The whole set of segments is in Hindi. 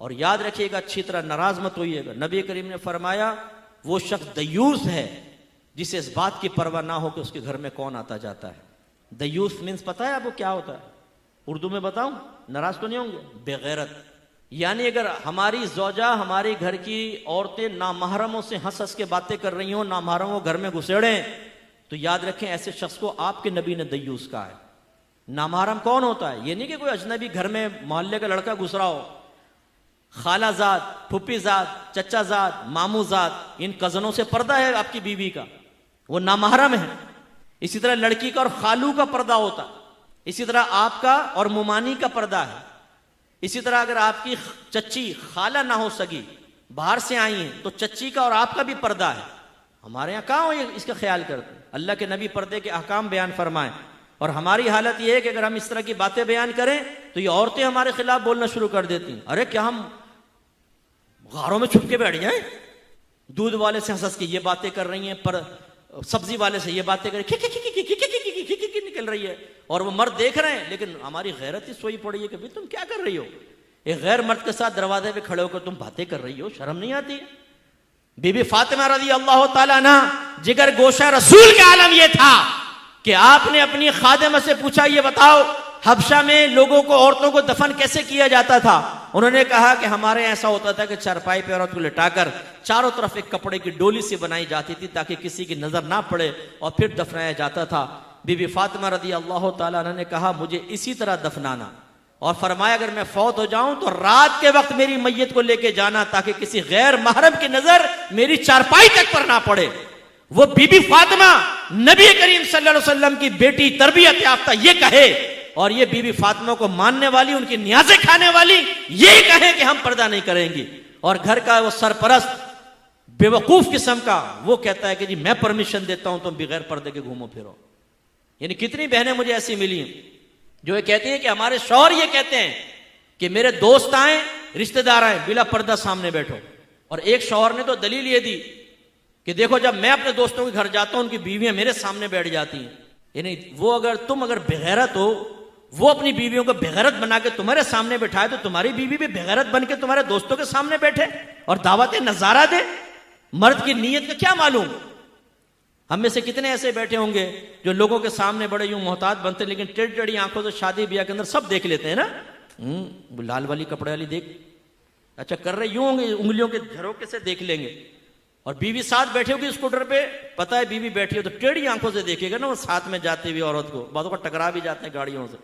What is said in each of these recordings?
और याद रखिएगा, अच्छी तरह नाराज मत होइएगा। नबी करीम ने फरमाया वो शख्स दयूस है जिसे इस बात की परवाह ना हो कि उसके घर में कौन आता जाता है। दयूस मीन्स पता है आपको क्या होता है? उर्दू में बताऊं, नाराज तो नहीं होंगे? बेगैरत। यानी अगर हमारी ज़ौजा, हमारी घर की औरतें नामहरमों से हंस हंस के बातें कर रही हो, नामहरमों घर में घुसेड़े, तो याद रखें ऐसे शख्स को आपके नबी ने दयूस कहा है। नामहरम कौन होता है? ये नहीं कि कोई अजनबी घर में मोहल्ले का लड़का घुस रहा हो, खालाजाद, फुप्पीजाद, चचाजाद, मामूजाद, इन कजनों से पर्दा है आपकी बीवी का, वो नामहरम है। इसी तरह लड़की का और खालू का पर्दा होता है, इसी तरह आपका और मुमानी का पर्दा है। इसी तरह अगर आपकी चच्ची खाला ना हो सकी, बाहर से आई हैं, तो चच्ची का और आपका भी पर्दा है। हमारे यहाँ कहाँ हो ये इसका ख्याल करते? अल्लाह के नबी पर्दे के अहकाम बयान फरमाएं, और हमारी हालत यह है कि अगर हम इस तरह की बातें बयान करें तो ये औरतें हमारे खिलाफ बोलना शुरू कर देती हैं। अरे क्या हम गारों में छुप के बैठ जाएं? दूध वाले से हंस के ये बातें कर रही हैं, पर सब्जी वाले से ये बातें कर निकल रही है, और वो मर्द देख रहे हैं, लेकिन हमारी गैरत ही सोई पड़ी है कि भाई तुम क्या कर रही हो? एक गैर मर्द के साथ दरवाजे पे खड़े होकर तुम बातें कर रही हो, शर्म नहीं आती? बीबी फातिमा रज़ी अल्लाह ताला अन्हा, जिगर गोशा रसूल का आलम यह था कि आपने अपनी खादिमा से पूछा, ये बताओ हबशा में लोगों को, औरतों को दफन कैसे किया जाता था? उन्होंने कहा कि हमारे ऐसा होता था कि चारपाई पे औरत को लिटाकर चारों तरफ एक कपड़े की डोली से बनाई जाती थी ताकि किसी की नजर ना पड़े, और फिर दफनाया जाता था। बीबी फातिमा रज़ी अल्लाह ताला अन्हा ने कहा मुझे इसी तरह दफनाना, और फरमाया अगर मैं फौत हो जाऊं तो रात के वक्त मेरी मैयत को लेके जाना ताकि किसी गैर महरम की नजर मेरी चारपाई तक पर ना पड़े। वो बीबी फातिमा नबी करीम सल्लल्लाहु अलैहि वसल्लम की बेटी, तरबियत याफ्ता, ये कहे, और ये बीबी फातिमा को मानने वाली, उनकी न्याज़ें खाने वाली, ये कहे कि हम पर्दा नहीं करेंगे, और घर का वो सरपरस्त बेवकूफ किस्म का वो कहता है कि जी मैं परमिशन देता हूं तुम बगैर पर्दे के घूमो फिरो। यानी कितनी बहनें मुझे ऐसी मिली हैं जो ये कहती हैं कि हमारे शौहर ये कहते हैं कि मेरे दोस्त आए, रिश्तेदार आए, बिला पर्दा सामने बैठो। और एक शौहर ने तो दलील ये दी कि देखो जब मैं अपने दोस्तों के घर जाता हूं उनकी बीवियां मेरे सामने बैठ जाती हैं। यानी वो तुम अगर बेगैरत हो, वो अपनी बीवियों को बेगैरत बना के तुम्हारे सामने बैठाए, तो तुम्हारी बीवी भी बेगैरत बन के तुम्हारे दोस्तों के सामने बैठे और दावत नजारा दे। मर्द की नीयत का क्या मालूम? हम में से कितने ऐसे बैठे होंगे जो लोगों के सामने बड़े यूं मोहताज बनते, लेकिन टेढ़ी टेढ़ी आंखों से शादी ब्याह के अंदर सब देख लेते हैं ना। लाल वाली कपड़े वाली देख, अच्छा कर रहे यूं होंगे, उंगलियों के झरोके से देख लेंगे, और बीवी साथ बैठे होगी स्कूटर पे, पता है बीवी बैठी हो तो टेढ़ी आंखों से देखेगा ना वो साथ में जाती हुई औरत को, बातों का टकरा भी जाते हैं गाड़ियों से।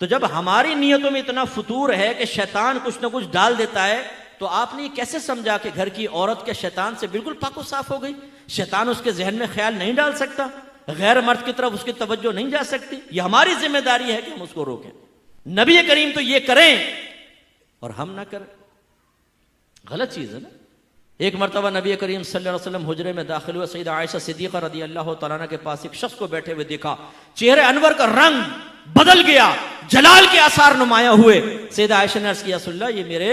तो जब हमारी नीयतों में इतना फतूर है कि शैतान कुछ ना कुछ डाल देता है, तो आपने कैसे समझा कि घर की औरत के शैतान से बिल्कुल पाको साफ हो गई? शैतान उसके जहन में ख्याल नहीं डाल सकता, गैर मर्द की तरफ उसकी तवज्जो नहीं जा सकती। यह हमारी जिम्मेदारी है कि हम उसको रोकें। नबी करीम तो ये करें और हम ना करें, गलत चीज है ना। एक मरतबा नबी करीम सल्लल्लाहु अलैहि वसल्लम हुजरे में दाखिल हुए, सईदा आयशा सिद्दीक़ा रज़ी अल्लाह तआला अन्हा के पास एक शख्स को बैठे हुए देखा, चेहरे अनवर का रंग बदल गया, जलाल के आसार नुमाया हुए। सईदा आयशा ने अर्ज़ किया, रसूलल्लाह ये मेरे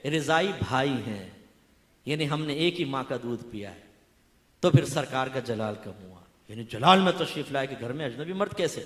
रिज़ाई भाई हैं, यानी हमने एक ही माँ का दूध पिया है। तो फिर सरकार का जलाल कब हुआ? यानी जलाल में तशरीफ लाए कि घर में अजनबी मर्द कैसे?